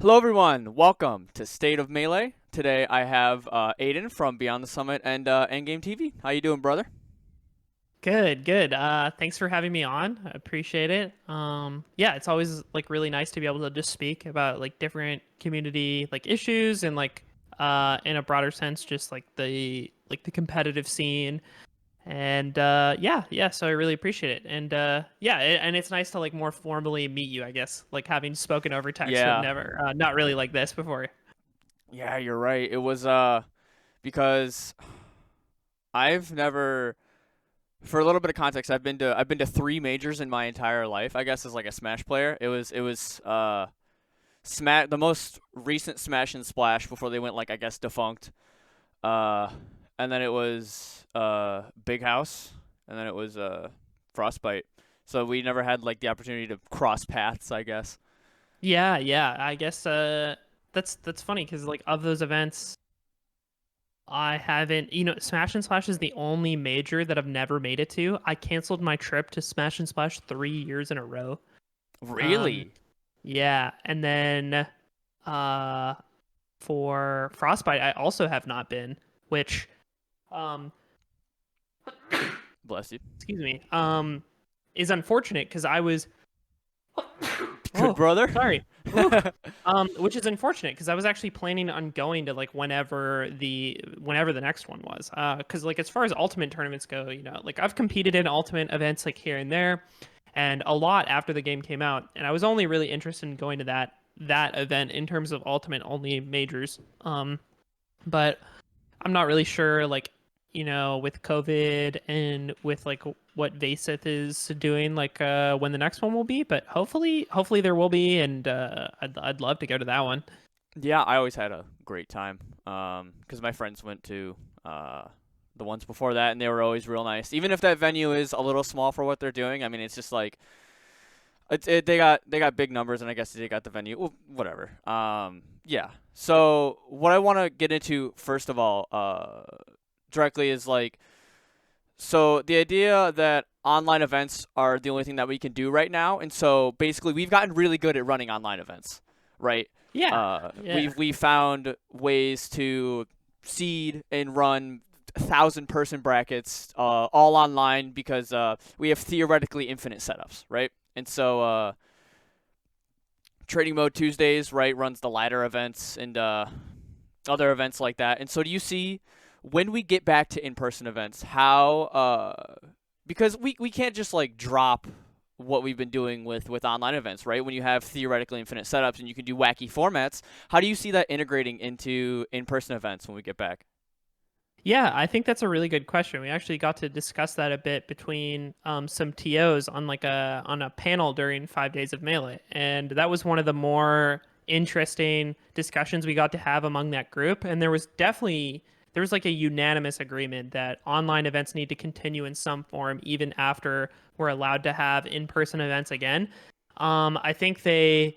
Hello, everyone. Welcome to State of Melee. Today, I have Aiden from Beyond the Summit and Endgame TV. How you doing, brother? Good, good. Thanks for having me on. I appreciate it. Yeah, it's always like really nice to be able to just speak about like different community like issues and like in a broader sense, just like the competitive scene. And yeah, so I really appreciate it. And and it's nice to like more formally meet you, I guess, like having spoken over text, but Yeah, never not really like this before. yeah, you're right. It was because I've never, for a little bit of context, I've been to three majors in my entire life. I guess as like a Smash player, it was Smash, the most recent Smash and Splash before they went like I guess defunct. Uh, and then it was Big House, and then it was Frostbite. So we never had like the opportunity to cross paths, I guess. Yeah, I guess that's funny because like of those events I haven't, Smash and Splash is the only major that I've never made it to. I canceled my trip to Smash and Splash 3 years in a row. Um, Really? yeah, and then uh for Frostbite, I also have not been, which um Bless you. excuse me, is unfortunate because I was Good oh, brother. sorry. Whew. Which is unfortunate because I was actually planning on going to like whenever the next one was. Because like as far as ultimate tournaments go, like I've competed in ultimate events like here and there, and a lot after the game came out, and I was only really interested in going to that event in terms of ultimate only majors. But I'm not really sure, like, with COVID and with like what Vaseth is doing, like when the next one will be. But hopefully there will be, and I'd love to go to that one. Yeah, I always had a great time. Because my friends went to uh the ones before that, and they were always real nice. Even if that venue is a little small for what they're doing, I mean, it's just like they got big numbers, and I guess they got the venue. Well, whatever. Yeah. So what I want to get into first of all, directly is like, so the idea that online events are the only thing that we can do right now, and so basically we've gotten really good at running online events, right? Yeah, We've yeah, we found ways to seed and run 1,000-person brackets, all online because we have theoretically infinite setups, right? And so Trading Mode Tuesdays, right, runs the ladder events and other events like that. And so do you see when we get back to in-person events how because we can't just like drop what we've been doing with online events, right? When you have theoretically infinite setups and you can do wacky formats, how do you see that integrating into in-person events when we get back? yeah. I think that's a really good question. We actually got to discuss that a bit between some TOs on like a panel during 5 days of Melee, and that was one of the more interesting discussions we got to have among that group. And there was like a unanimous agreement that online events need to continue in some form even after we're allowed to have in-person events again. I think they,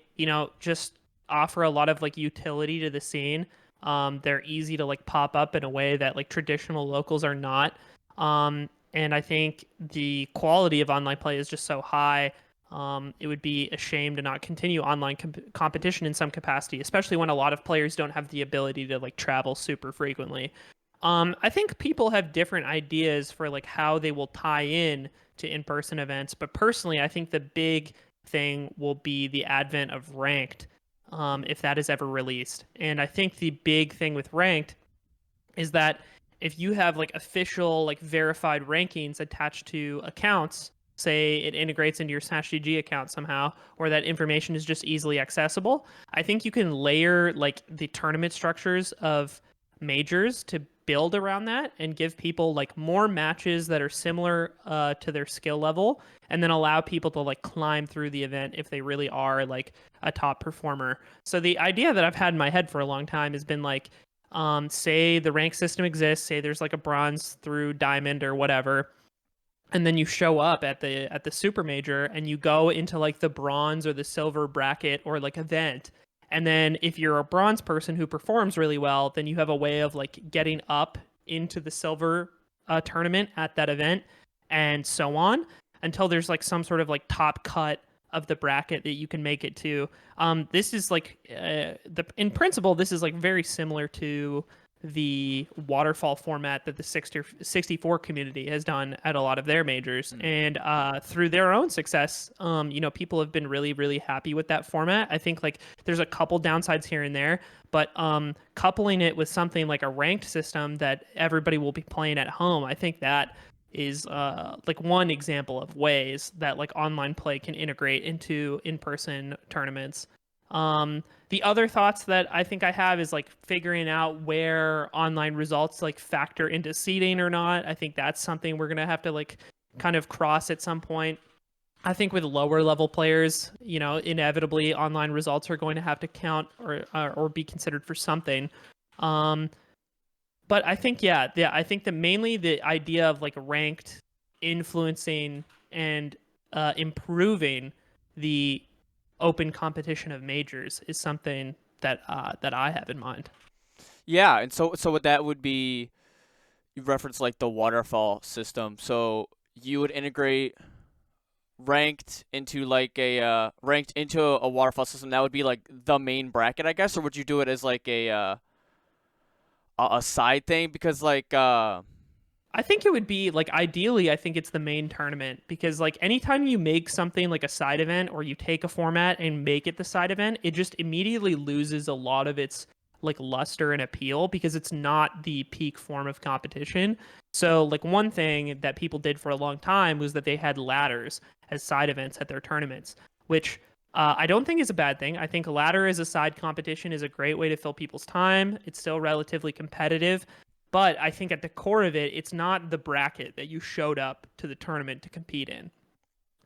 just offer a lot of like utility to the scene. They're easy to like pop up in a way that like traditional locals are not. And I think the quality of online play is just so high. It would be a shame to not continue online competition in some capacity, especially when a lot of players don't have the ability to like travel super frequently. I think people have different ideas for like how they will tie in to in-person events, but personally, I think the big thing will be the advent of ranked, if that is ever released. And I think the big thing with ranked is that if you have like official, like verified rankings attached to accounts, say it integrates into your Smash GG account somehow, or that information is just easily accessible, I think you can layer like the tournament structures of majors to build around that and give people like more matches that are similar to their skill level, and then allow people to like climb through the event if they really are like a top performer. So the idea that I've had in my head for a long time has been like, say the rank system exists, say there's like a bronze through diamond or whatever, and then you show up at the super major and you go into like the bronze or the silver bracket or like event. And then if you're a bronze person who performs really well, then you have a way of like getting up into the silver tournament at that event, and so on, until there's like some sort of like top cut of the bracket that you can make it to. This is like in principle, this is like very similar to the waterfall format that the 64 community has done at a lot of their majors. Mm. And through their own success, people have been really, really happy with that format. I think like there's a couple downsides here and there, but coupling it with something like a ranked system that everybody will be playing at home, I think that is like one example of ways that like online play can integrate into in-person tournaments. The other thoughts that I think I have is like figuring out where online results like factor into seeding or not. I think that's something we're gonna have to like kind of cross at some point. I think with lower level players, inevitably online results are going to have to count or be considered for something. Um, but I think yeah, I think that mainly the idea of like ranked influencing and improving the open competition of majors is something that I have in mind. Yeah, and so what that would be, you reference like the waterfall system. So you would integrate ranked into a waterfall system. That would be like the main bracket, I guess, or would you do it as like a side thing? Because I think it would be like ideally, I think it's the main tournament because like anytime you make something like a side event or you take a format and make it the side event, it just immediately loses a lot of its like luster and appeal because it's not the peak form of competition. So like one thing that people did for a long time was that they had ladders as side events at their tournaments, which I don't think is a bad thing. I think ladder as a side competition is a great way to fill people's time. It's still relatively competitive. But I think at the core of it, it's not the bracket that you showed up to the tournament to compete in.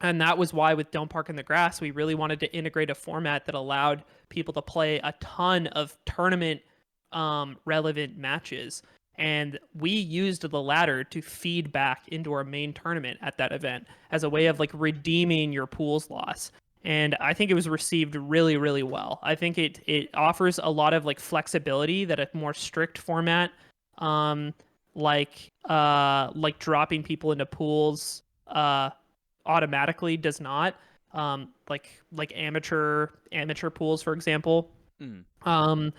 And that was why with Don't Park in the Grass, we really wanted to integrate a format that allowed people to play a ton of tournament relevant matches. And we used the ladder to feed back into our main tournament at that event as a way of like redeeming your pool's loss. And I think it was received really, really well. I think it offers a lot of like flexibility that a more strict format um like dropping people into pools automatically does not like amateur pools for example. mm, um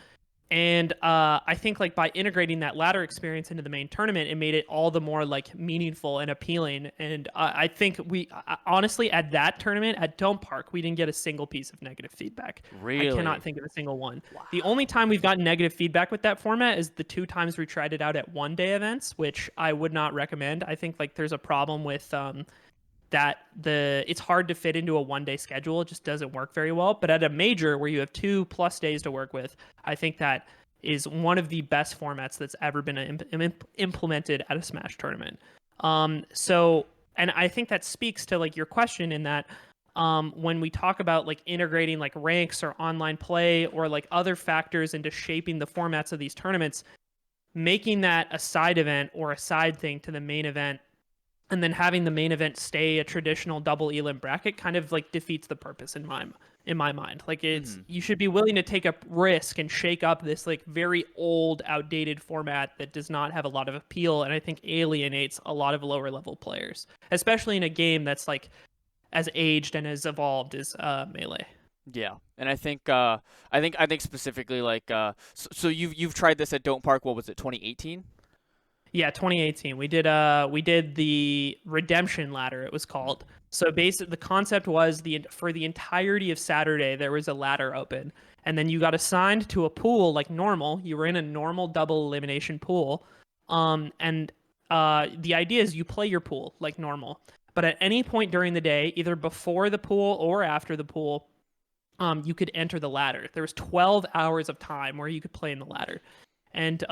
and I think like by integrating that ladder experience into the main tournament, it made it all the more like meaningful and appealing. And I think honestly at that tournament at Dome Park, we didn't get a single piece of negative feedback. I cannot really? think of a single one. The only Wow. time we've gotten negative feedback with that format is the two times we tried it out at one day events, which I would not recommend. I think like there's a problem with that it's hard to fit into a 1 day schedule. It just doesn't work very well. But at a major where you have 2+ days to work with, I think that is one of the best formats that's ever been implemented at a Smash tournament. And I think that speaks to like your question in that when we talk about like integrating like ranks or online play or like other factors into shaping the formats of these tournaments, making that a side event or a side thing to the main event and then having the main event stay a traditional double elim bracket kind of like defeats the purpose in my mind. Like it's Hmm. you should be willing to take a risk and shake up this like very old outdated format that does not have a lot of appeal and I think alienates a lot of lower level players, especially in a game that's like as aged and as evolved as Melee. Yeah, and I think specifically so you've tried this at Don't Park. What was it? 2018? Yeah, 2018. We did the redemption ladder, it was called. So basically the concept was the for the entirety of Saturday there was a ladder open and then you got assigned to a pool like normal. You were in a normal double elimination pool. And the idea is you play your pool like normal. But at any point during the day, either before the pool or after the pool, you could enter the ladder. There was 12 hours of time where you could play in the ladder. And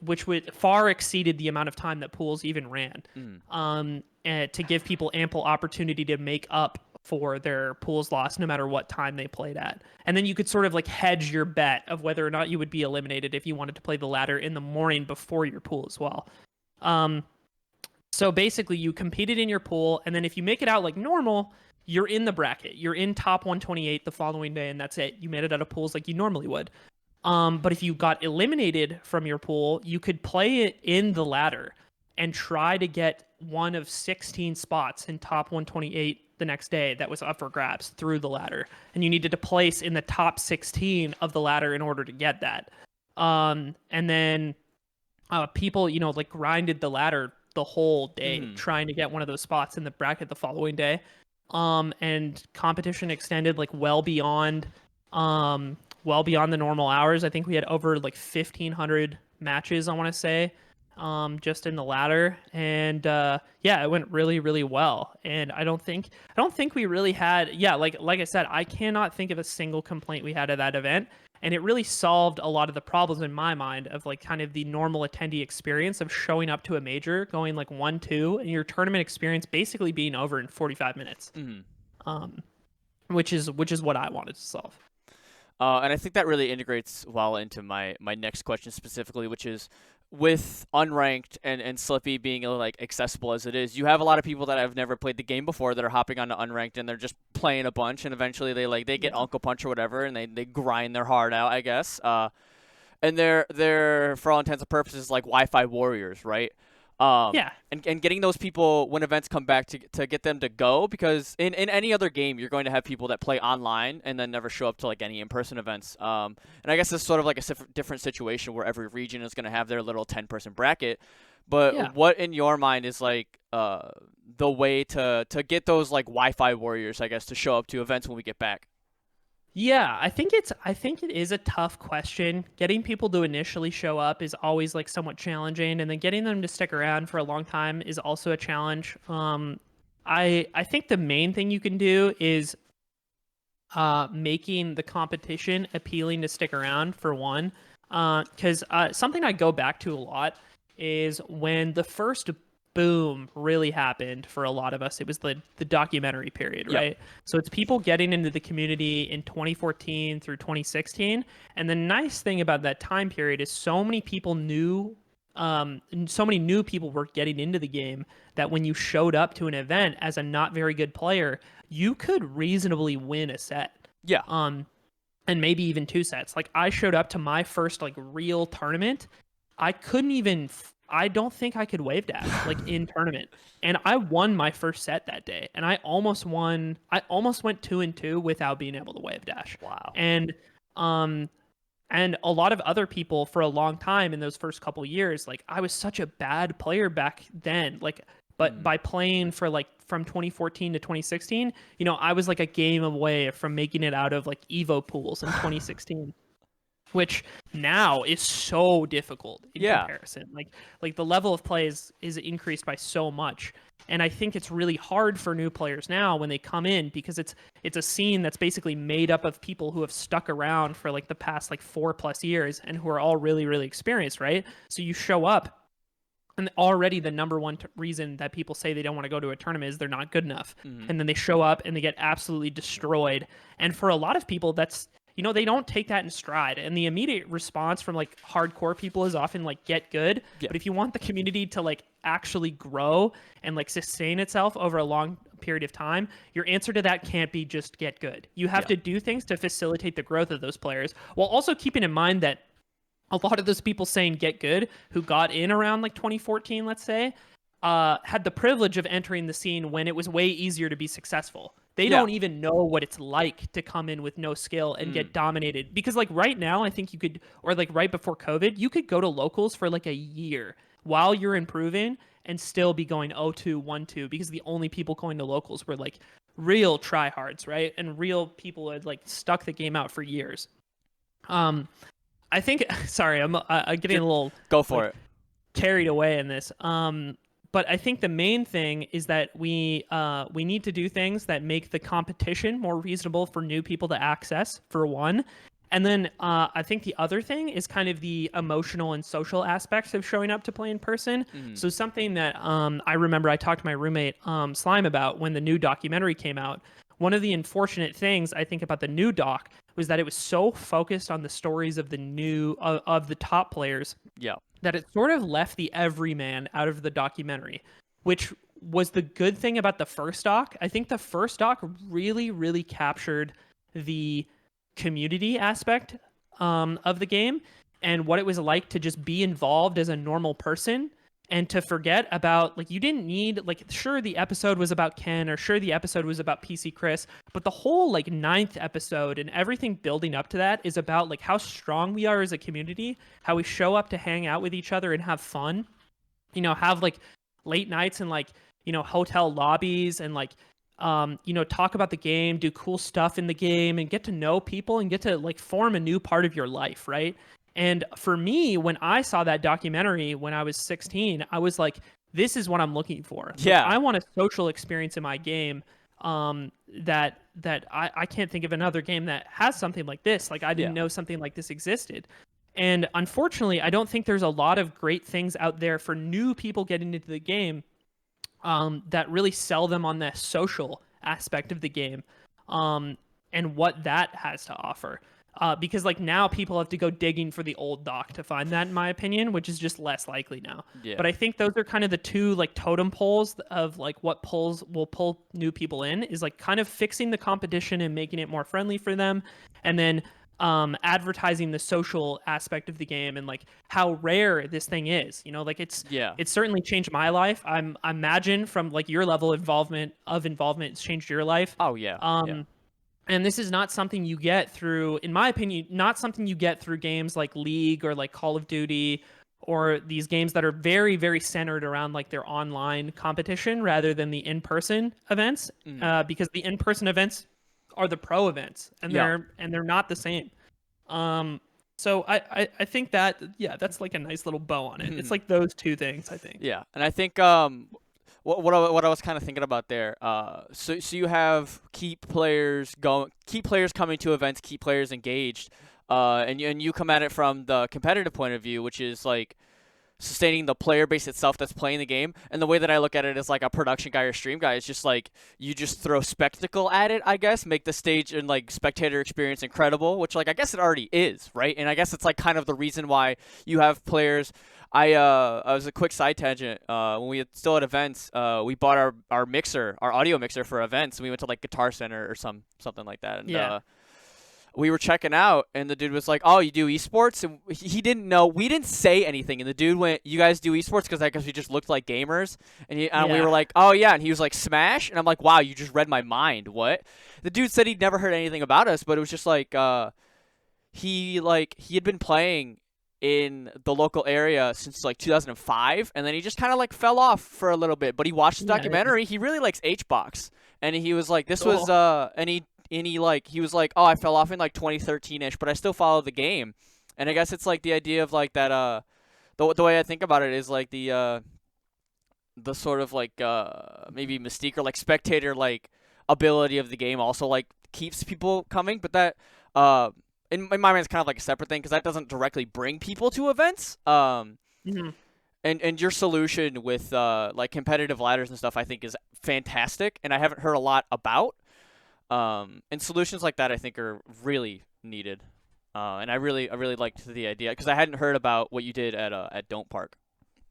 which would far exceeded the amount of time that pools even ran, Mm. and to give people ample opportunity to make up for their pools loss no matter what time they played at. And then you could sort of like hedge your bet of whether or not you would be eliminated if you wanted to play the ladder in the morning before your pool as well. Um, so basically you competed in your pool, and then if you make it out like normal, you're in the bracket. You're in top 128 the following day, and that's it. You made it out of pools like you normally would. But if you got eliminated from your pool, you could play it in the ladder and try to get one of 16 spots in top 128 the next day that was up for grabs through the ladder, and you needed to place in the top 16 of the ladder in order to get that. And then people, like grinded the ladder the whole day Mm-hmm. trying to get one of those spots in the bracket the following day. And competition extended like well beyond the normal hours. I think we had over like 1,500 matches, I want to say, just in the ladder. And yeah, it went really, really well. And I don't think we really had, yeah, like I said, I cannot think of a single complaint we had at that event. And it really solved a lot of the problems in my mind of like kind of the normal attendee experience of showing up to a major, going like 1-2, and your tournament experience basically being over in 45 minutes. Mm-hmm. Um, which is what I wanted to solve. And I think that really integrates well into my next question specifically, which is with unranked and Slippy being like accessible as it is, you have a lot of people that have never played the game before that are hopping onto unranked and they're just playing a bunch, and eventually they get Yeah. Uncle Punch or whatever, and they grind their heart out, I guess. And they're for all intents and purposes like Wi-Fi warriors, right? Yeah. And getting those people when events come back to get them to go, because in any other game you're going to have people that play online and then never show up to like any in-person events. And I guess it's sort of like a different situation where every region is going to have their little 10-person bracket. Yeah. But what in your mind is like the way to get those like Wi-Fi warriors, I guess, to show up to events when we get back? Yeah, I think it is a tough question. Getting people to initially show up is always like somewhat challenging, and then getting them to stick around for a long time is also a challenge. I think the main thing you can do is making the competition appealing to stick around for one. Because something I go back to a lot is when the first boom really happened for a lot of us. It was the documentary period, Yep. right? So it's people getting into the community in 2014 through 2016. And the nice thing about that time period is so many new people were getting into the game that when you showed up to an event as a not very good player, you could reasonably win a set. Yeah. Um, and maybe even two sets. Like I showed up to my first like real tournament. I couldn't even I don't think I could wave dash like in tournament. And I won my first set that day. And I almost went 2-2 without being able to wave dash. Wow. And um and a lot of other people for a long time in those first couple years, like I was such a bad player back then. Like, but Mm. by playing for like from 2014 to 2016, I was like a game away from making it out of like Evo pools in 2016, which now is so difficult in Yeah. comparison. Like the level of play is increased by so much. And I think it's really hard for new players now when they come in because it's a scene that's basically made up of people who have stuck around for like the past like 4+ years and who are all really, really experienced, right? So you show up and already the number one reason that people say they don't want to go to a tournament is they're not good enough. Mm. And then they show up and they get absolutely destroyed. And for a lot of people, that's, they don't take that in stride. And the immediate response from like hardcore people is often like, get good. Yeah. But if you want the community to like actually grow and like sustain itself over a long period of time, your answer to that can't be just get good. You have Yeah. to do things to facilitate the growth of those players while also keeping in mind that a lot of those people saying get good who got in around like 2014, let's say, had the privilege of entering the scene when it was way easier to be successful. They Yeah. don't even know what it's like to come in with no skill and Mm. get dominated. Because like right now, I think you could, or like right before COVID, you could go to locals for like a year while you're improving and still be going 0-2, 1-2 because the only people going to locals were like real tryhards, right? And real people had like stuck the game out for years. I think sorry, I'm getting Ju- a little Go for like it. carried away in this. But I think the main thing is that we need to do things that make the competition more reasonable for new people to access, for one. And then I think the other thing is kind of the emotional and social aspects of showing up to play in person. Mm. So something that I remember I talked to my roommate Slime about when the new documentary came out. One of the unfortunate things I think about the new doc was that it was so focused on the stories of of the top players Yeah. that it sort of left the everyman out of the documentary, which was the good thing about the first doc. I think the first doc really, really captured the community aspect of the game and what it was like to just be involved as a normal person and to forget about, like, you didn't need, like, sure, the episode was about Ken, or sure, the episode was about PC Chris, but the whole like ninth episode and everything building up to that is about like how strong we are as a community, how we show up to hang out with each other and have fun, have like late nights and like, hotel lobbies, and like, talk about the game, do cool stuff in the game, and get to know people and get to like form a new part of your life, right? And for me, when I saw that documentary when I was 16, I was like, this is what I'm looking for. Like, Yeah. I want a social experience in my game, that I can't think of another game that has something like this. Like, I Yeah. didn't know something like this existed. And unfortunately, I don't think there's a lot of great things out there for new people getting into the game, that really sell them on the social aspect of the game, and what that has to offer. Because like now people have to go digging for the old doc to find that, in my opinion, which is just less likely now. Yeah. But I think those are kind of the two like totem poles of like what pulls will pull new people in, is like kind of fixing the competition and making it more friendly for them, and then advertising the social aspect of the game and like how rare this thing is. Like Yeah. it's certainly changed my life. I imagine from like your level of involvement, it's changed your life. Oh yeah. Yeah. And this is not something you get through, in my opinion, not something you get through games like League or like Call of Duty, or these games that are very, very centered around like their online competition rather than the in-person events. Mm. Because the in-person events are the pro events, and Yeah. they're not the same. So I think that, yeah, that's like a nice little bow on it. It's like those two things, I think. Yeah, and I think what I was kind of thinking about there. So you have keep players coming to events, keep players engaged, and you come at it from the competitive point of view, which is like sustaining the player base itself that's playing the game. And the way that I look at it as like a production guy or stream guy is just like you just throw spectacle at it, I guess, make the stage and like spectator experience incredible, which like I guess it already is, right? And I guess it's like kind of the reason why you have players. I was a quick side tangent. When we still had events, we bought our audio mixer for events, and we went to like Guitar Center or something like that. And Yeah. we were checking out, and the dude was like, "Oh, you do esports?" And he didn't know. We didn't say anything, and the dude went, "You guys do esports?" Because I guess we just looked like gamers, and we Yeah. were like, "Oh yeah," and he was like, "Smash," and I'm like, "Wow, you just read my mind. What?" The dude said he'd never heard anything about us, but it was just like he had been playing in the local area since like 2005, and then he just kind of like fell off for a little bit. But he watched the Yeah. documentary. He really likes HBox, and he was like, "This was Cool. he was like, "Oh, I fell off in like 2013ish, but I still follow the game." And I guess it's like the idea of like that. The way I think about it is like the sort of like maybe mystique or like spectator like ability of the game also like keeps people coming, but that in my mind it's kind of like a separate thing because that doesn't directly bring people to events. Hmm. And your solution with like competitive ladders and stuff I think is fantastic, and I haven't heard a lot about. And solutions like that I think are really needed. And I really liked the idea because I hadn't heard about what you did at Don't Park.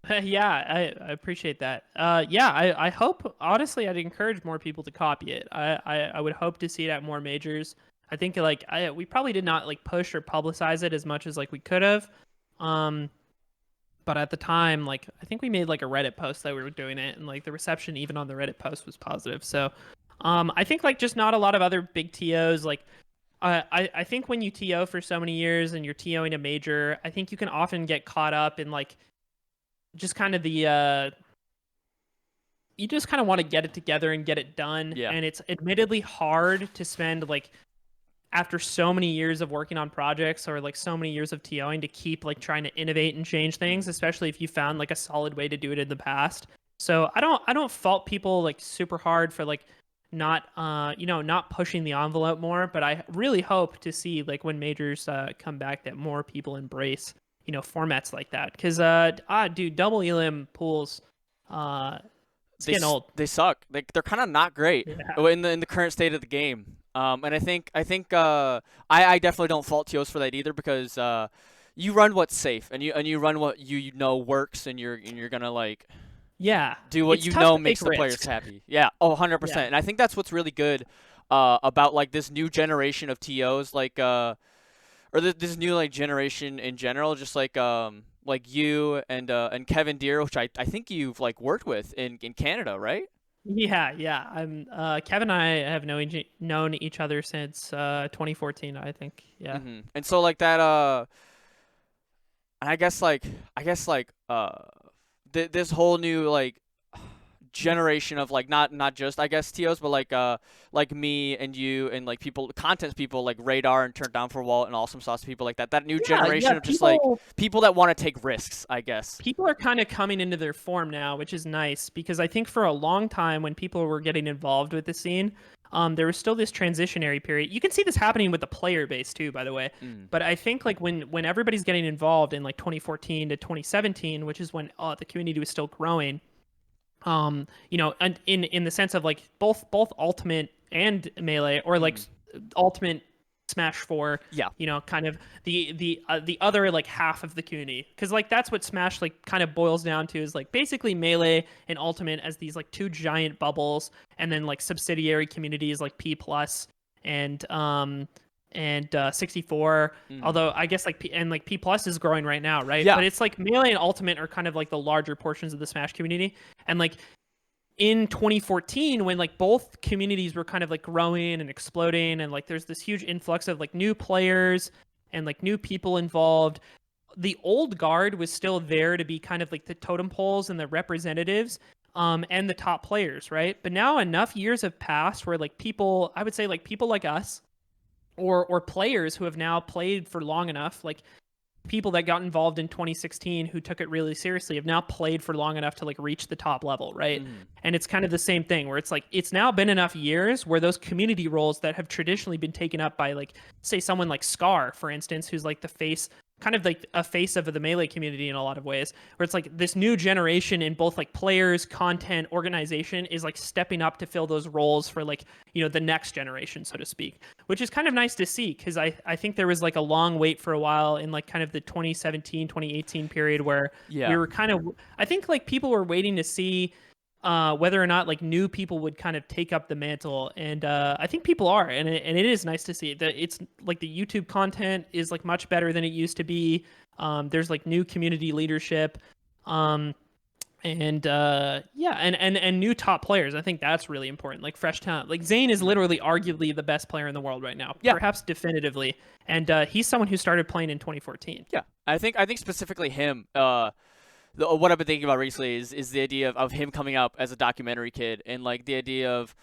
Yeah, I appreciate that. Yeah, I hope, honestly, I'd encourage more people to copy it. I would hope to see it at more majors. I think like we probably did not like push or publicize it as much as like we could have. But at the time, like I think we made like a Reddit post that we were doing it, and like the reception even on the Reddit post was positive. So I think like just not a lot of other big TOs. Like I think when you TO for so many years and you're TOing a major, I think you can often get caught up in like just kind of the you just kind of want to get it together and get it done. Yeah. And it's admittedly hard to spend like after so many years of working on projects or like so many years of TOing to keep like trying to innovate and change things, especially if you found like a solid way to do it in the past. So I don't fault people like super hard for like not not pushing the envelope more, but I really hope to see like when majors come back that more people embrace formats like that, because dude, double elim pools, it's getting old. They suck. They're kind of not great Yeah. in the current state of the game. And I definitely don't fault TOs for that either because you run what's safe and you run what you know works, and you're gonna like Yeah, do what it's you tough know to take makes the players risks. happy. Yeah, oh, Yeah. 100%. And I think that's what's really good about like this new generation of TOs, like or this new like generation in general, just like you and Kevin Deere, which I think you've like worked with in Canada, right? Yeah, yeah. I'm Kevin and I have known each other since 2014, I think. Yeah. And so like that and I guess like this whole new like generation of like not just I guess TOs, but like me and you and like people content people like Radar and Turned Down for Walt and Awesome Sauce people like that. That new Yeah, yeah, generation of just like people that want to take risks, I guess. people are kind of coming into their form now, which is nice because I think for a long time when people were getting involved with the scene, there was still this transitionary period. You can see this happening with the player base too, by the way. Mm. But I think like when everybody's getting involved in like 2014 to 2017, which is when the community was still growing, and in the sense of like both Ultimate and Melee, or like Mm. Ultimate Smash 4, Yeah. kind of the other like half of the community, because like that's what Smash like kind of boils down to, is like basically Melee and Ultimate as these like two giant bubbles, and then like subsidiary communities like P plus and 64. Mm. Although I guess like P plus is growing right now, right? Yeah. But it's like Melee and Ultimate are kind of like the larger portions of the Smash community. And like in 2014, when like both communities were kind of like growing and exploding, and like there's this huge influx of like new players and like new people involved, the old guard was still there to be kind of like the totem poles and the representatives, and the top players, right? But now enough years have passed where like people, I would say like people like us, or players who have now played for long enough, like people that got involved in 2016 who took it really seriously, have now played for long enough to like reach the top level, right? Mm. And it's kind of the same thing where it's like it's now been enough years where those community roles that have traditionally been taken up by, like, say someone like Scar, for instance, who's like the face, kind of like a face of the Melee community in a lot of ways, where it's like this new generation in both like players, content, organization is like stepping up to fill those roles for, like, the next generation, so to speak, which is kind of nice to see, because I think there was like a long wait for a while in like kind of the 2017 2018 period where we Yeah. were kind of, I think like people were waiting to see whether or not like new people would kind of take up the mantle, and I think people are, and it is nice to see that it's like the YouTube content is like much better than it used to be. There's like new community leadership, and yeah, and new top players. I think that's really important. Like fresh talent. Like Zane is Mm. literally arguably the best player in the world right now, Yeah. perhaps definitively, and he's someone who started playing in 2014. Yeah. I think specifically him. What I've been thinking about recently is the idea of him coming up as a documentary kid, and like the idea of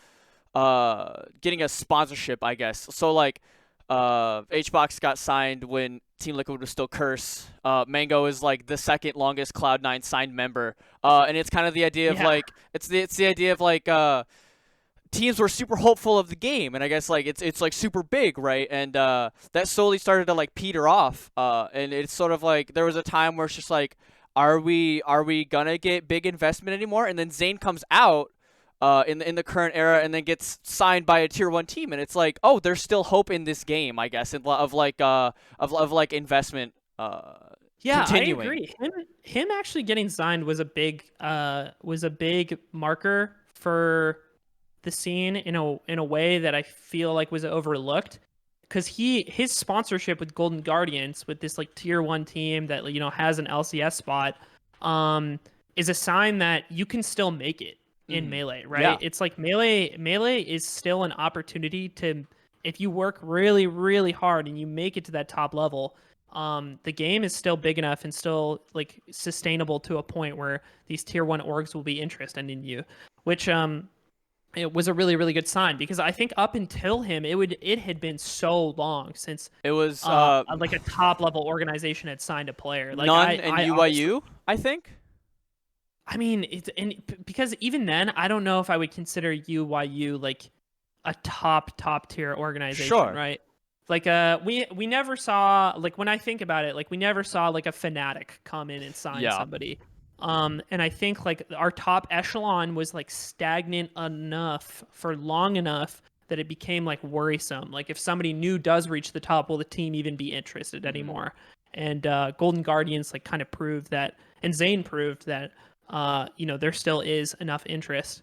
getting a sponsorship, I guess. So like HBox got signed when Team Liquid was still Curse. Mango is like the second longest Cloud9 signed member. And it's kind of the idea of Yeah, like it's the idea of like teams were super hopeful of the game, and I guess like it's like super big, right? And that slowly started to like peter off. And it's sort of like there was a time where it's just like, are we gonna get big investment anymore? And then Zayn comes out in the current era, and then gets signed by a tier 1 team, and it's like, oh, there's still hope in this game, I guess, of like of like investment yeah, I continuing. agree. Him actually getting signed was a big marker for the scene in a way that I feel like was overlooked, because his sponsorship with Golden Guardians, with this like tier 1 team that has an LCS spot, um is a sign that you can still make it in Hmm. Melee, right? Yeah. It's like Melee is still an opportunity to, if you work really really hard and you make it to that top level, the game is still big enough and still like sustainable to a point where these tier 1 orgs will be interested in you, which it was a really really good sign, because I think up until him it had been so long since It was like a top level organization had signed a player. Like None and I honestly, UIU, I think. I mean it's, because even then I don't know if I would consider UYU like a top tier organization, Sure. right? Like we never saw, like, when I think about it, like we never saw like a Fnatic come in and sign Yeah. somebody. And I think like our top echelon was like stagnant enough for long enough that it became like worrisome. Like if somebody new does reach the top, will the team even be interested Hmm. anymore? And Golden Guardians like kind of proved that, and Zayn proved that there still is enough interest.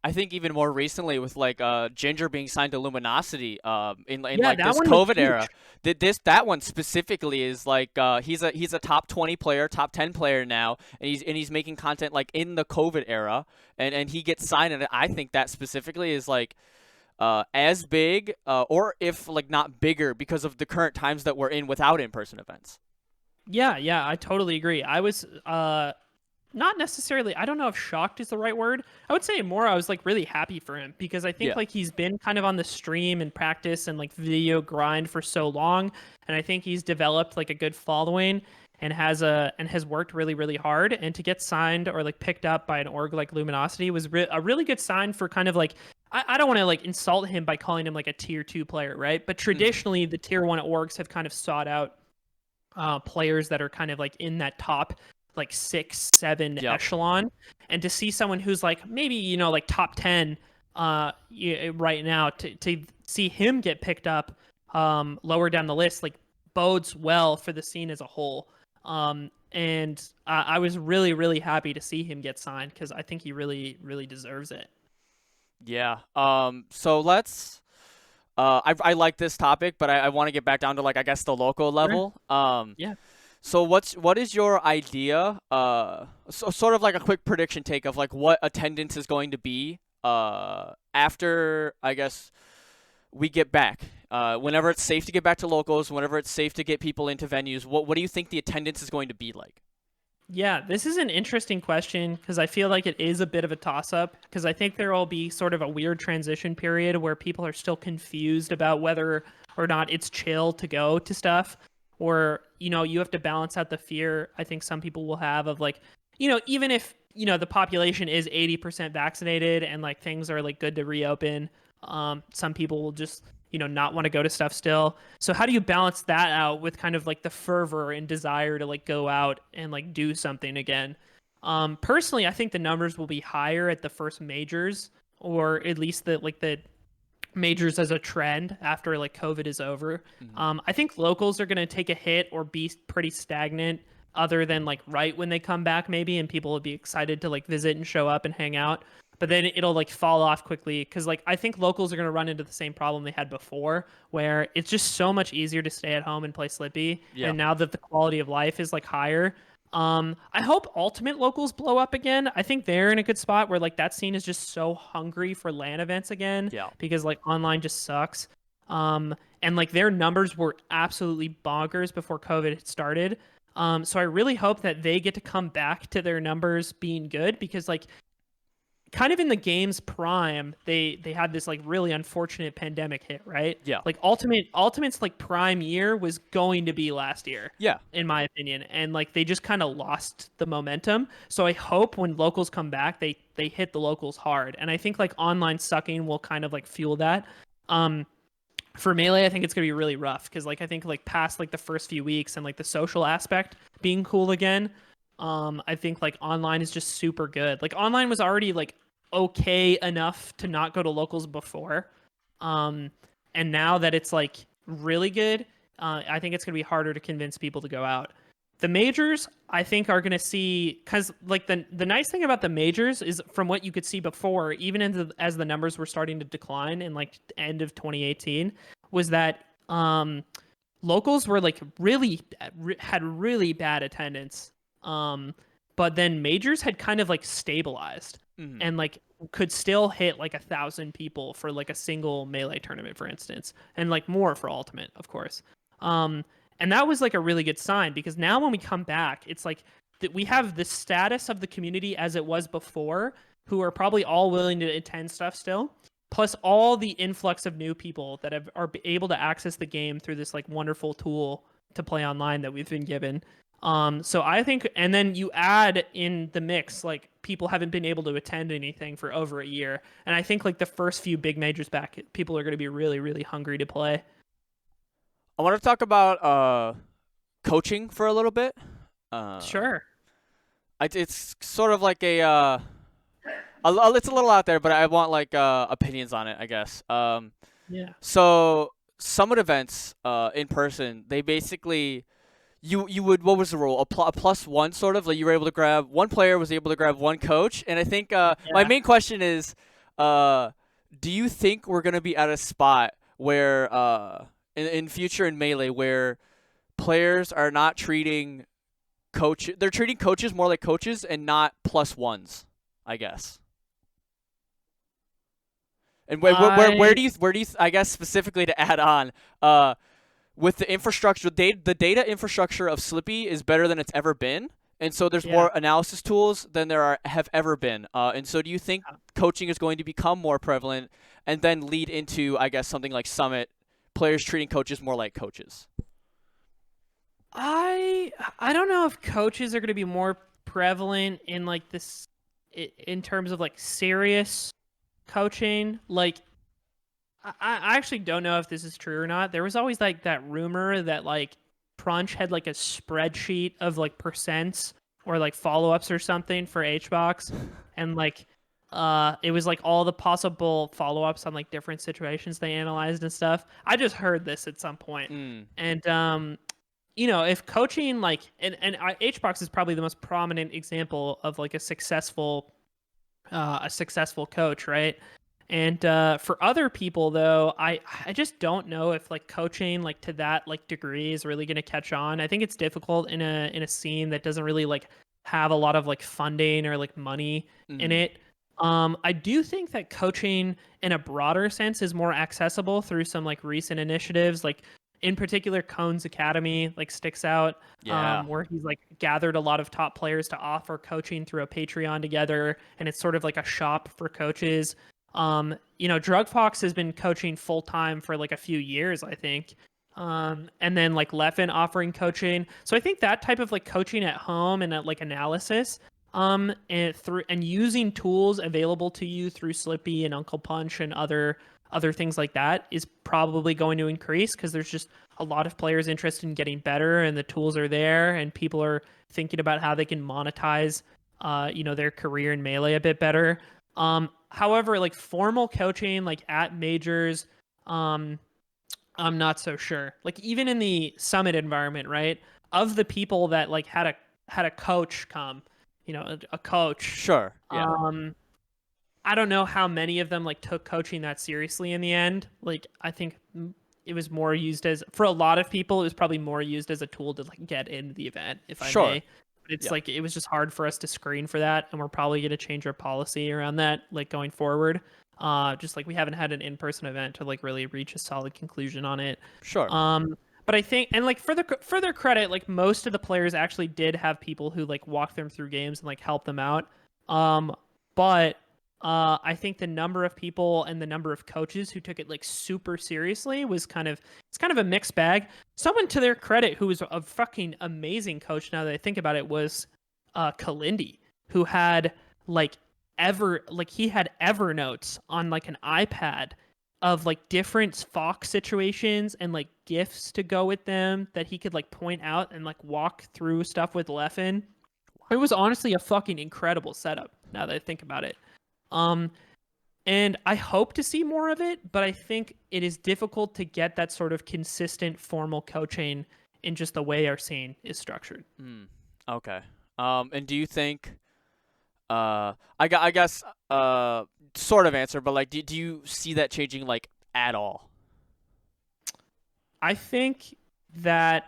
I think even more recently with like Ginger being signed to Luminosity in Yeah, like that this one was COVID era. huge. That one specifically is like he's a top 20 player, top 10 player now, and he's making content like in the COVID era, and he gets signed, and I think that specifically is like as big or if like not bigger because of the current times that we're in without in-person events. Yeah, yeah, I totally agree. I was not necessarily, I don't know if shocked is the right word. I would say more I was like really happy for him because I think Yeah. like he's been kind of on the stream and practice and like video grind for so long, and I think he's developed like a good following and has worked really really hard, and to get signed or like picked up by an org like Luminosity was a really good sign for kind of like I don't want to like insult him by calling him like a tier 2 player, right? But Hmm. traditionally the tier 1 orgs have kind of sought out players that are kind of like in that top like 6 7 Yep. echelon, and to see someone who's like maybe like top 10 right now, to see him get picked up lower down the list like bodes well for the scene as a whole. And I was really really happy to see him get signed because I think he really really deserves it. Yeah. So let's. I like this topic, but I want to get back down to like I guess the local Sure. level. Yeah. So what is your idea? So sort of like a quick prediction take of like what attendance is going to be. After I guess we get back. Whenever it's safe to get back to locals, whenever it's safe to get people into venues, what do you think the attendance is going to be like? Yeah, this is an interesting question because I feel like it is a bit of a toss up because I think there will be sort of a weird transition period where people are still confused about whether or not it's chill to go to stuff, or you have to balance out the fear I think some people will have of like, even if the population is 80% vaccinated and like things are like good to reopen, some people will just not want to go to stuff still. So how do you balance that out with kind of like the fervor and desire to like go out and like do something again? Personally, I think the numbers will be higher at the first majors, or at least the majors as a trend after like COVID is over. Hmm. I think locals are going to take a hit or be pretty stagnant, other than like right when they come back maybe, and people will be excited to like visit and show up and hang out. But then it'll like fall off quickly because like I think locals are going to run into the same problem they had before, where it's just so much easier to stay at home and play Slippy. Yeah. And now that the quality of life is like higher, I hope Ultimate locals blow up again. I think they're in a good spot where like that scene is just so hungry for LAN events again Yeah. because like online just sucks. And like their numbers were absolutely bonkers before COVID had started. So I really hope that they get to come back to their numbers being good because like kind of in the game's prime, they had this like really unfortunate pandemic hit, right? Yeah. Like Ultimate's like prime year was going to be last year, Yeah. in my opinion, and like they just kind of lost the momentum. So I hope when locals come back, they hit the locals hard, and I think like online sucking will kind of like fuel that. Um, for Melee, I think it's gonna be really rough because like I think like past like the first few weeks and like the social aspect being cool again, I think like online is just super good. Like online was already like okay enough to not go to locals before, um, and now that it's like really good, I think it's gonna be harder to convince people to go out. The majors, I think, are gonna see because like the nice thing about the majors is from what you could see before, even as the numbers were starting to decline in like the end of 2018, was that locals were like really had really bad attendance. Um, but then majors had kind of like stabilized Hmm. and like could still hit like 1,000 people for like a single melee tournament, for instance, and like more for ultimate, of course. Um, and that was like a really good sign because now when we come back, it's like that we have the status of the community as it was before, who are probably all willing to attend stuff still, plus all the influx of new people that are able to access the game through this like wonderful tool to play online that we've been given. So I think, and then you add in the mix, like people haven't been able to attend anything for over a year, and I think like the first few big majors back, people are going to be really, really hungry to play. I want to talk about coaching for a little bit. Uh, Sure. it's sort of like it's a little out there, but I want like opinions on it, I guess. Yeah. So summit events in person, they basically you would what was the rule? A plus one sort of like you were able to grab one player was able to grab one coach, and I think my Yeah. main question is uh, do you think we're gonna be at a spot where in future in Melee where players are not treating they're treating coaches more like coaches and not plus ones, I guess. And I where do you I guess specifically to add on, uh, with the infrastructure, the data infrastructure of Slippy is better than it's ever been, and so there's yeah. more analysis tools than there are have ever been. And so do you think coaching is going to become more prevalent and then lead into, I guess, something like Summit, players treating coaches more like coaches? I I don't know if coaches are going to be more prevalent in like this in terms of like serious coaching. Like I actually don't know if this is true or not. There was always like that rumor that like Crunch had like a spreadsheet of like percents or like follow-ups or something for HBox, and like it was like all the possible follow-ups on like different situations they analyzed and stuff. I just heard this at some point. Mm. And if coaching like HBox is probably the most prominent example of like a successful coach, right? And for other people though, I just don't know if like coaching like to that like degree is really going to catch on. I think it's difficult in a scene that doesn't really like have a lot of like funding or like money in Mm. it. I do think that coaching in a broader sense is more accessible through some like recent initiatives, like in particular Cone's Academy like sticks out, Yeah. where he's like gathered a lot of top players to offer coaching through a Patreon together, and it's sort of like a shop for coaches. Drug Fox has been coaching full time for like a few years, I think. And then like Leffen offering coaching. So I think that type of like coaching at home and like analysis, and using tools available to you through Slippy and Uncle Punch and other things like that is probably going to increase because there's just a lot of players interested in getting better and the tools are there and people are thinking about how they can monetize their career in Melee a bit better. However, like formal coaching, like at majors, um, I'm not so sure. Like even in the summit environment, right? Of the people that like had a coach come, a coach, Sure. Yeah. um, I don't know how many of them like took coaching that seriously in the end. Like I think it was more used as for a lot of people, it was probably more used as a tool to like get into the event, if I Sure. may. But it's Yeah. like it was just hard for us to screen for that, and we're probably going to change our policy around that, like going forward. Just like we haven't had an in-person event to like really reach a solid conclusion on it. Sure. But I think, and like further credit, like most of the players actually did have people who like walk them through games and like help them out. But I think the number of people and the number of coaches who took it like super seriously was it's kind of a mixed bag. Someone to their credit who was a fucking amazing coach, now that I think about it, was Kalindi, who had like he had Evernotes on like an iPad of like different Fox situations and like gifts to go with them that he could like point out and like walk through stuff with Leffen. It was honestly a fucking incredible setup now that I think about it. Um, and I hope to see more of it, but I think it is difficult to get that sort of consistent formal coaching in just the way our scene is structured. Mm. Okay. And do you think I guess sort of answer, but like do you see that changing like at all? I think that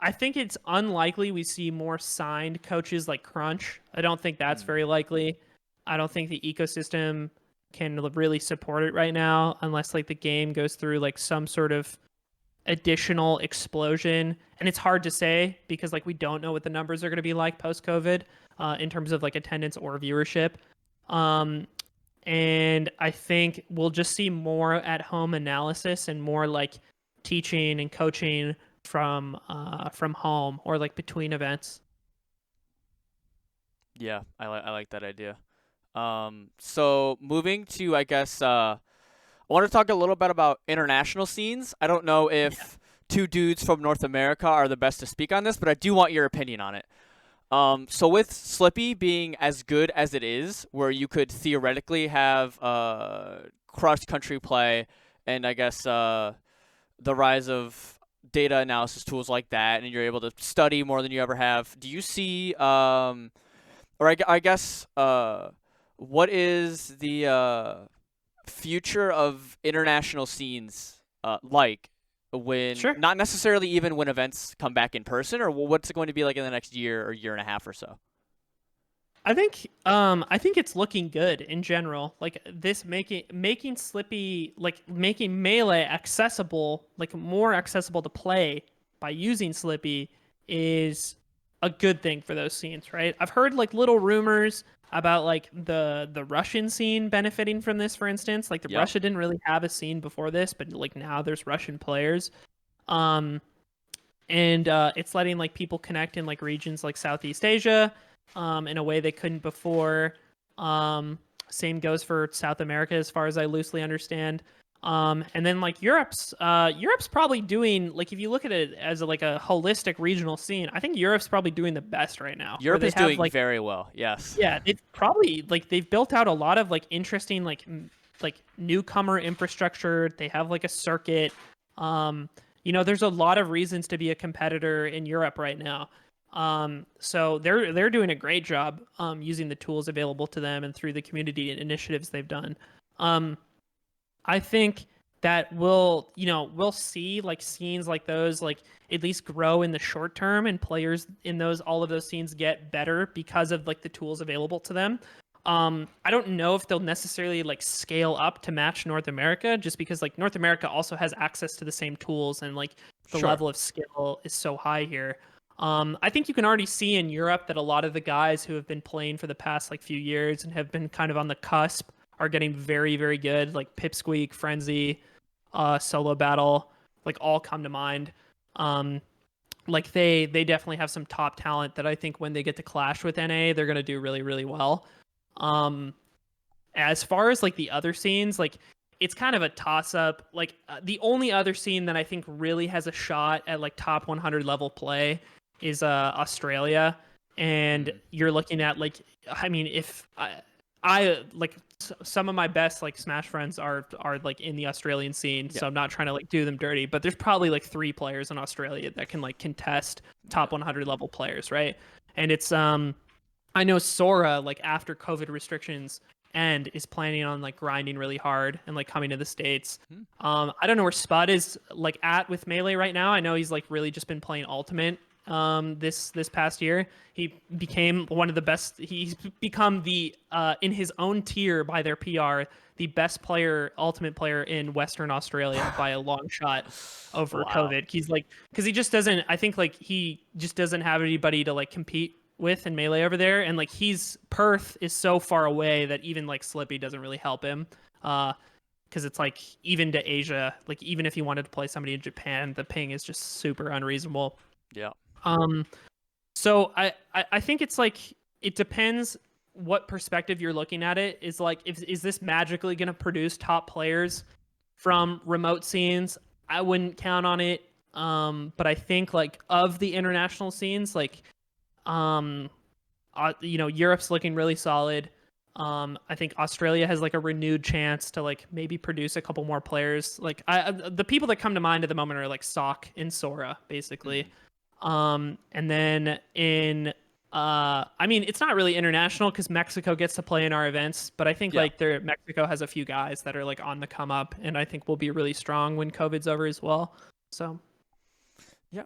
I think it's unlikely we see more signed coaches like Crunch. I don't think that's Mm. very likely. I don't think the ecosystem can really support it right now unless like the game goes through like some sort of additional explosion. And it's hard to say because like we don't know what the numbers are going to be like post COVID in terms of like attendance or viewership. Um, and I think we'll just see more at home analysis and more like teaching and coaching from home or like between events. Yeah, I like that idea. So moving to, I guess, I want to talk a little bit about international scenes. I don't know Yeah. if two dudes from North America are the best to speak on this, but I do want your opinion on it. So with Slippy being as good as it is, where you could theoretically have cross country play, and I guess the rise of data analysis tools like that, and you're able to study more than you ever have. Do you see, or I guess, what is the future of international scenes like when Sure. not necessarily even when events come back in person, or what's it going to be like in the next year or year and a half or so? I think it's looking good in general. Like this making Slippy like making Melee accessible, like more accessible to play by using Slippy is a good thing for those scenes, right? I've heard like little rumors about like the Russian scene benefiting from this, for instance. Like the Yep. Russia didn't really have a scene before this, but like now there's Russian players. Um and it's letting like people connect in like regions like Southeast Asia in a way they couldn't before. Um, Same goes for South America, as far as I loosely understand. And then like Europe's probably doing like if you look at it as like a holistic regional scene, I think Europe's probably doing the best right now, where Europe they is have doing like very well. Yes. yeah, they've probably like they've built out a lot of like interesting like newcomer infrastructure. They have like a circuit. There's a lot of reasons to be a competitor in Europe right now. So they're doing a great job using the tools available to them and through the community initiatives they've done. Um, I think that we'll see like scenes like those like at least grow in the short term, and players in those all of those scenes get better because of like the tools available to them. I don't know if they'll necessarily like scale up to match North America, just because like North America also has access to the same tools, and like the Sure. level of skill is so high here. I think you can already see in Europe that a lot of the guys who have been playing for the past like few years and have been kind of on the cusp are getting very, very good. Like Pipsqueak, Frenzy, Solo Battle, like all come to mind. Um, like they definitely have some top talent that I think when they get to clash with NA, they're gonna do really, really well. Um, as far as like the other scenes, like it's kind of a toss up. Like the only other scene that I think really has a shot at like top 100 level play is Australia, and Mm. you're looking at like I mean if I like some of my best like Smash friends are like in the Australian scene, Yeah. so I'm not trying to like do them dirty, but there's probably like three players in Australia that can like contest top Yeah. 100 level players, right? And it's I know Sora, like after COVID restrictions end, is planning on like grinding really hard and like coming to the States. Hmm. I don't know where Spud is like at with Melee right now. I know he's like really just been playing Ultimate this past year. He became one of the best. He's become the in his own tier by their PR, the best player, Ultimate player in Western Australia by a long shot over Wow. COVID. He's like, because he just doesn't. I think like he just doesn't have anybody to like compete with in Melee over there, and like he's Perth is so far away that even like Slippy doesn't really help him. Because it's like even to Asia, like even if he wanted to play somebody in Japan, the ping is just super unreasonable. Yeah. Um, so I think it's like it depends what perspective you're looking at it. Is like if is this magically going to produce top players from remote scenes? I wouldn't count on it. But I think like of the international scenes, like um Europe's looking really solid. I think Australia has like a renewed chance to like maybe produce a couple more players. Like the people that come to mind at the moment are like Sock and Sora, basically. Hmm. And then in I mean, it's not really international because Mexico gets to play in our events, but I think Yeah. like Mexico has a few guys that are like on the come up, and I think will be really strong when COVID's over as well. So Yeah.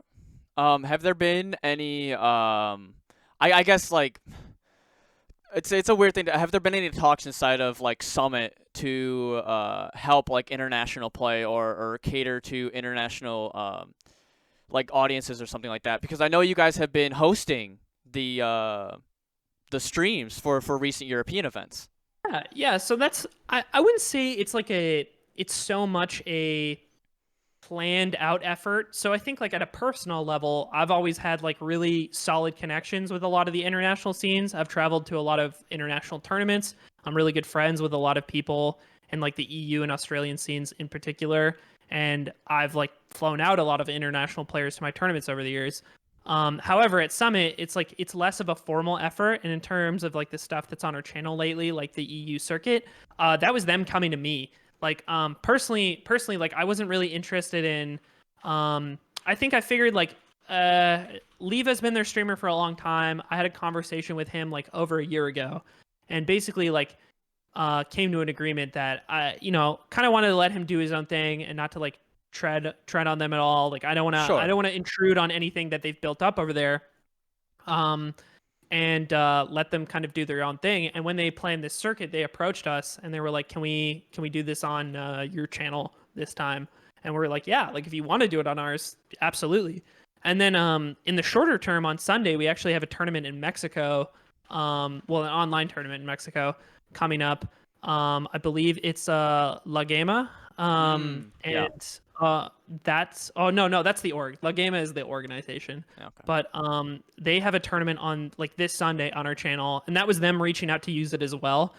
Have there been any I guess like it's a weird thing to have there been any talks inside of like Summit to help like international play or cater to international like audiences or something like that? Because I know you guys have been hosting the streams for recent European events. yeah. So that's I wouldn't say it's like it's so much a planned out effort. So I think like at a personal level, I've always had like really solid connections with a lot of the international scenes. I've traveled to a lot of international tournaments. I'm really good friends with a lot of people in like the EU and Australian scenes in particular. And I've like flown out a lot of international players to my tournaments over the years. However, at Summit, it's like it's less of a formal effort. And in terms of like the stuff that's on our channel lately, like the EU circuit, that was them coming to me like personally like I wasn't really interested in I think I figured like Leva's been their streamer for a long time. I had a conversation with him like over a year ago, and basically like came to an agreement that I, kind of wanted to let him do his own thing and not to like tread on them at all. Like I Sure. don't want to intrude on anything that they've built up over there. Um, and let them kind of do their own thing. And when they planned this circuit, they approached us and they were like, "Can we do this on your channel this time?" And we're like, "Yeah, like if you want to do it on ours, absolutely." And then in the shorter term, on Sunday, we actually have a tournament in Mexico. Well, an online tournament in Mexico coming up. I believe it's La Gema. Yeah. And that's oh no, that's the org. La Gema is the organization. Yeah, okay. But they have a tournament on like this Sunday on our channel, and that was them reaching out to use it as well.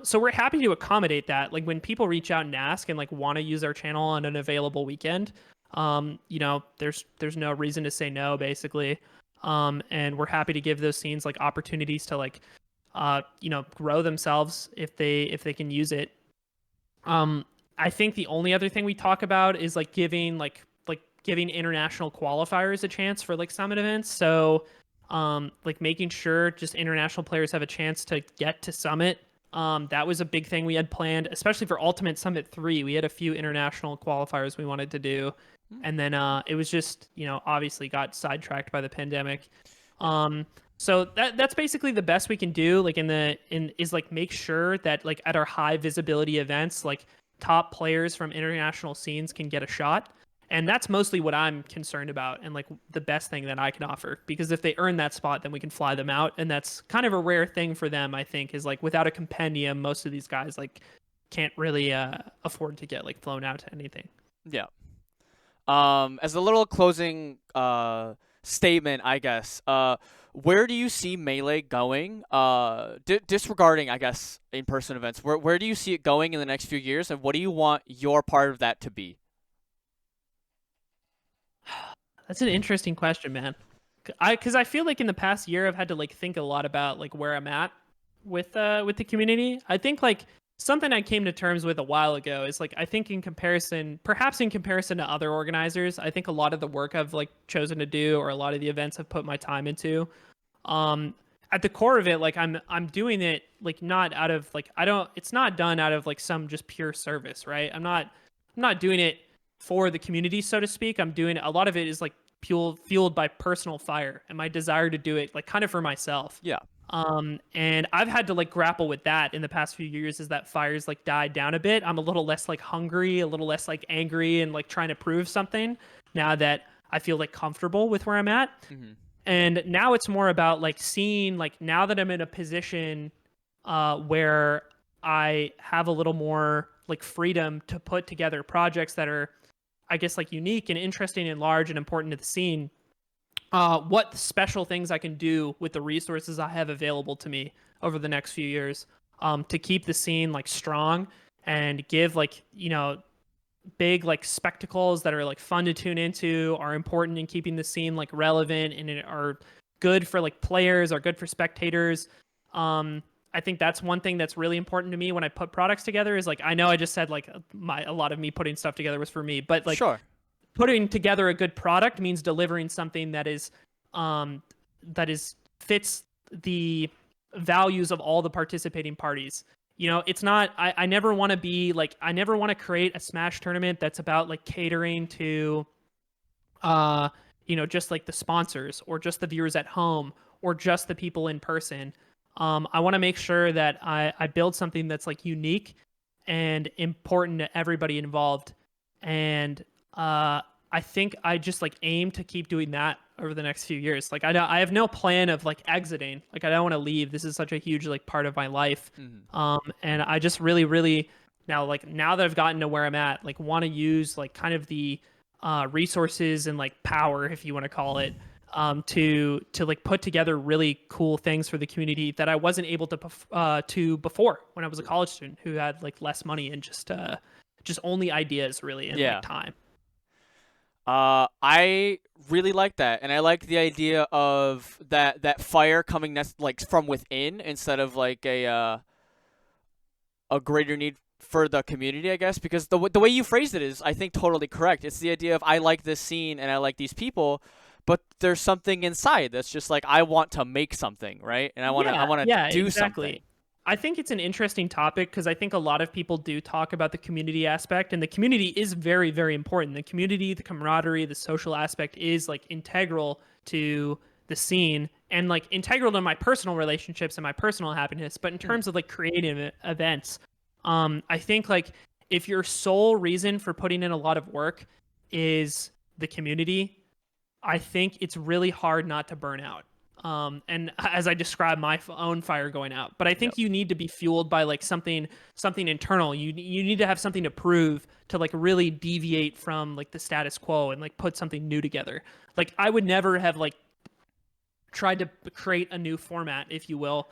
So we're happy to accommodate that. Like when people reach out and ask and like want to use our channel on an available weekend, there's no reason to say no, basically. And we're happy to give those scenes like opportunities to like grow themselves if they can use it. I think the only other thing we talk about is like giving international qualifiers a chance for like summit events. So like making sure just international players have a chance to get to summit. That was a big thing we had planned, especially for Ultimate Summit 3. We had a few international qualifiers we wanted to do. And then it was just, obviously got sidetracked by the pandemic. Yeah. So that's basically the best we can do, like is like make sure that like at our high visibility events, like top players from international scenes can get a shot. And that's mostly what I'm concerned about and like the best thing that I can offer. Because if they earn that spot, then we can fly them out. And that's kind of a rare thing for them, I think, is like without a compendium, most of these guys like can't really afford to get like flown out to anything. Yeah. As a little closing statement, I guess, where do you see Melee going? Disregarding, I guess, in-person events, where do you see it going in the next few years, and what do you want your part of that to be? That's an interesting question, man. Because I feel like in the past year I've had to like think a lot about like where I'm at with the community. I think like something I came to terms with a while ago is like I think in comparison, perhaps in comparison to other organizers, I think a lot of the work I've like chosen to do or a lot of the events I've put my time into, um, at the core of it, like I'm doing it like not out of like I don't it's not done out of like some just pure service, right? I'm not doing it for the community, so to speak. I'm doing a lot of it is like fueled by personal fire and my desire to do it like kind of for myself. Yeah. And I've had to like grapple with that in the past few years as that fire's like died down a bit. I'm a little less like hungry, a little less like angry and like trying to prove something now that I feel like comfortable with where I'm at. Hmm. And now it's more about like seeing like now that I'm in a position where I have a little more like freedom to put together projects that are, I guess, like unique and interesting and large and important to the scene. What special things I can do with the resources I have available to me over the next few years, to keep the scene like strong and give like big like spectacles that are like fun to tune into, are important in keeping the scene like relevant and are good for like players, are good for spectators. I think that's one thing that's really important to me when I put products together is like I know I just said like a lot of me putting stuff together was for me, but like Sure. putting together a good product means delivering something um that is fits the values of all the participating parties. It's not I never want to be like I never want to create a Smash tournament that's about like catering to just like the sponsors or just the viewers at home or just the people in person. I want to make sure that I build something that's like unique and important to everybody involved. And I think I just like aim to keep doing that over the next few years. Like I have no plan of like exiting. Like I don't want to leave. This is such a huge like part of my life. Hmm. And I just really, really now that I've gotten to where I'm at, like want to use like kind of the resources and like power, if you want to call it, to like put together really cool things for the community that I wasn't able to before when I was a college student who had like less money and just only ideas really and like Yeah. time. I really like that, and I like the idea of that fire coming like from within instead of like a greater need for the community, I guess, because the way you phrased it is, I think, totally correct. It's the idea of I like this scene and I like these people, but there's something inside that's just like I want to make something, right? And I Yeah, want to yeah, do exactly. something. I think it's an interesting topic because I think a lot of people do talk about the community aspect, and the community is very, very important. The community, the camaraderie, the social aspect is like integral to the scene and like integral to my personal relationships and my personal happiness. But in Hmm. terms of like creative events, I think like if your sole reason for putting in a lot of work is the community, I think it's really hard not to burn out. And as I described my own fire going out, but I Yep. think you need to be fueled by like something internal. You need to have something to prove to like really deviate from like the status quo and like put something new together. Like I would never have like tried to create a new format, if you will,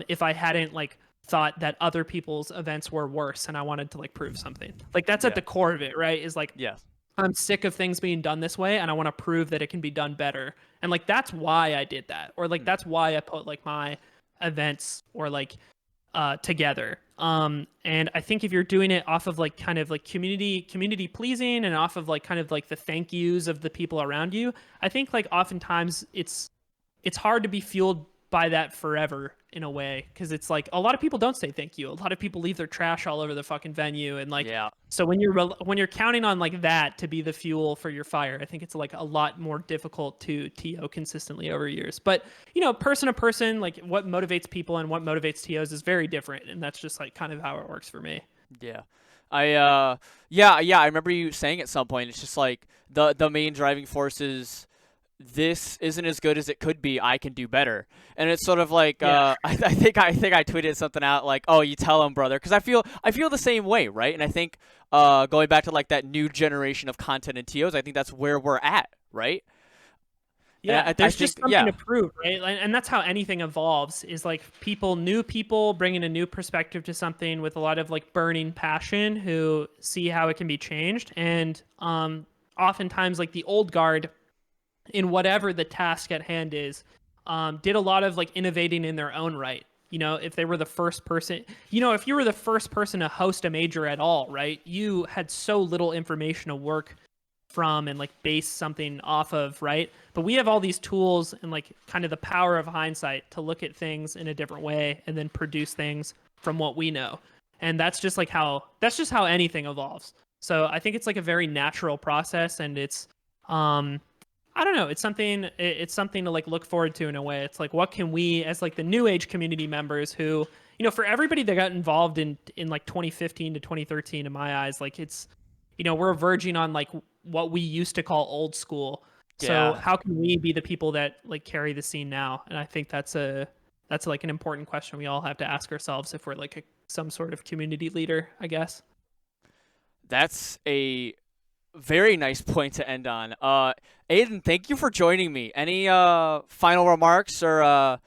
if I hadn't like thought that other people's events were worse and I wanted to like prove something. Like that's at Yeah. the core of it, right? Is like Yes. I'm sick of things being done this way and I want to prove that it can be done better. And like that's why I did that. Or like Hmm. that's why I put like my events or like together. And I think if you're doing it off of like kind of like community pleasing and off of like kind of like the thank yous of the people around you, I think like oftentimes it's hard to be fueled by that forever in a way because it's like a lot of people don't say thank you. A lot of people leave their trash all over the fucking venue and like Yeah. so when you're counting on like that to be the fuel for your fire, I think it's like a lot more difficult to TO consistently over years. But you know, person to person, like what motivates people and what motivates TOs is very different, and that's just like kind of how it works for me. Yeah. Yeah, I remember you saying at some point it's just like the main driving force is this isn't as good as it could be. I can do better. And it's sort of like Yeah. I think I tweeted something out like, "Oh, you tell him, brother," because I feel the same way, right? And I think going back to like that new generation of content and TOs, I think that's where we're at, right? And Yeah, I there's think just something yeah, to prove, right? And that's how anything evolves is like new people bringing a new perspective to something with a lot of like burning passion who see how it can be changed. And oftentimes like the old guard in whatever the task at hand is, did a lot of like innovating in their own right. You know, if they were the first person, you know, if you were the first person to host a major at all, right? You had so little information to work from and like base something off of, right? But we have all these tools and like kind of the power of hindsight to look at things in a different way and then produce things from what we know. And that's just how anything evolves. So I think it's like a very natural process and it's um I don't know. It's something to like look forward to in a way. It's like what can we as like the new age community members who, you know, for everybody that got involved in like 2015 to 2013 in my eyes, like it's you know, we're verging on like what we used to call old school. So yeah. how can we be the people that like carry the scene now? And I think that's like an important question we all have to ask ourselves if we're like some sort of community leader, I guess. That's a very nice point to end on. Aiden, thank you for joining me. Any final remarks or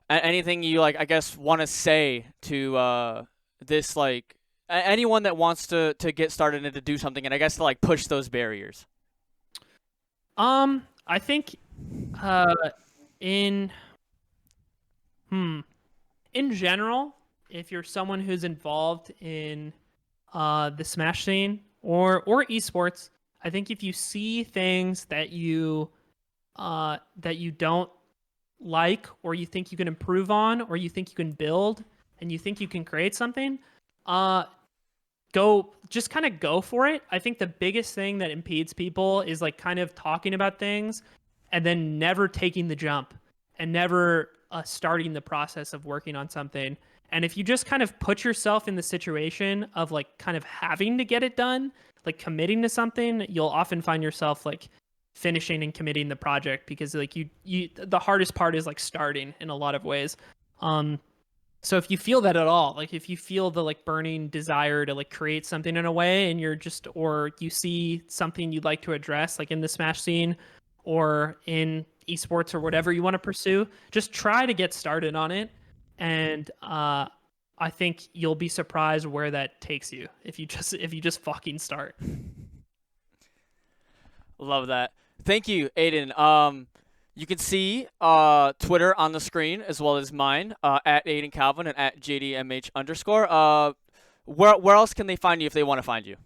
anything you like? I guess want to say to this like anyone that wants to get started and to do something, and I guess to like push those barriers. I think uh in hmm in general, if you're someone who's involved in the Smash scene or esports, I think if you see things that you don't like or you think you can improve on or you think you can build and you think you can create something, uh go just kind of go for it. I think the biggest thing that impedes people is like kind of talking about things and then never taking the jump and never starting the process of working on something. And if you just kind of put yourself in the situation of like kind of having to get it done, like committing to something, you'll often find yourself like finishing and committing the project because like you the hardest part is like starting in a lot of ways. Um so if you feel that at all, like if you feel the like burning desire to like create something in a way and you're just or you see something you'd like to address like in the Smash scene or in esports or whatever you want to pursue, just try to get started on it and I think you'll be surprised where that takes you if you just fucking start. Love that. Thank you, Aiden. You can see Twitter on the screen as well as mine at Aiden Calvin and at JDMH underscore. Where else can they find you if they want to find you?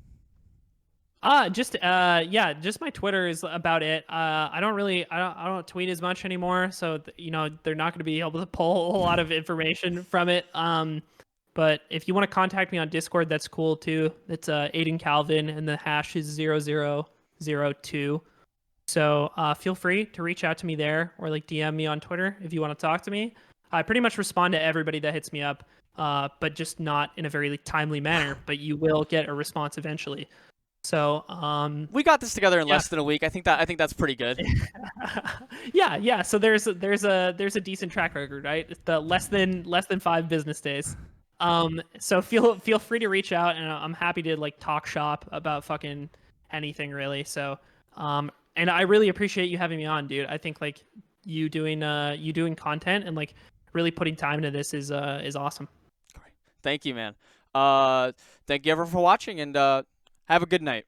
Just yeah, just my Twitter is about it. I don't tweet as much anymore, so they're not going to be able to pull a whole lot of information from it. But if you want to contact me on Discord, that's cool too. It's Aiden Calvin, and the hash is 0002. So feel free to reach out to me there, or like DM me on Twitter if you want to talk to me. I pretty much respond to everybody that hits me up, but just not in a very like, timely manner. But you will get a response eventually. So, We got this together in yeah, less than a week. I think that's pretty good. yeah. So there's a decent track record, right? It's the less than 5 business days. So feel free to reach out, and I'm happy to like talk shop about fucking anything really. So, and I really appreciate you having me on, dude. I think like you doing content and like really putting time into this is awesome. Thank you, man. Thank you everyone for watching, and have a good night.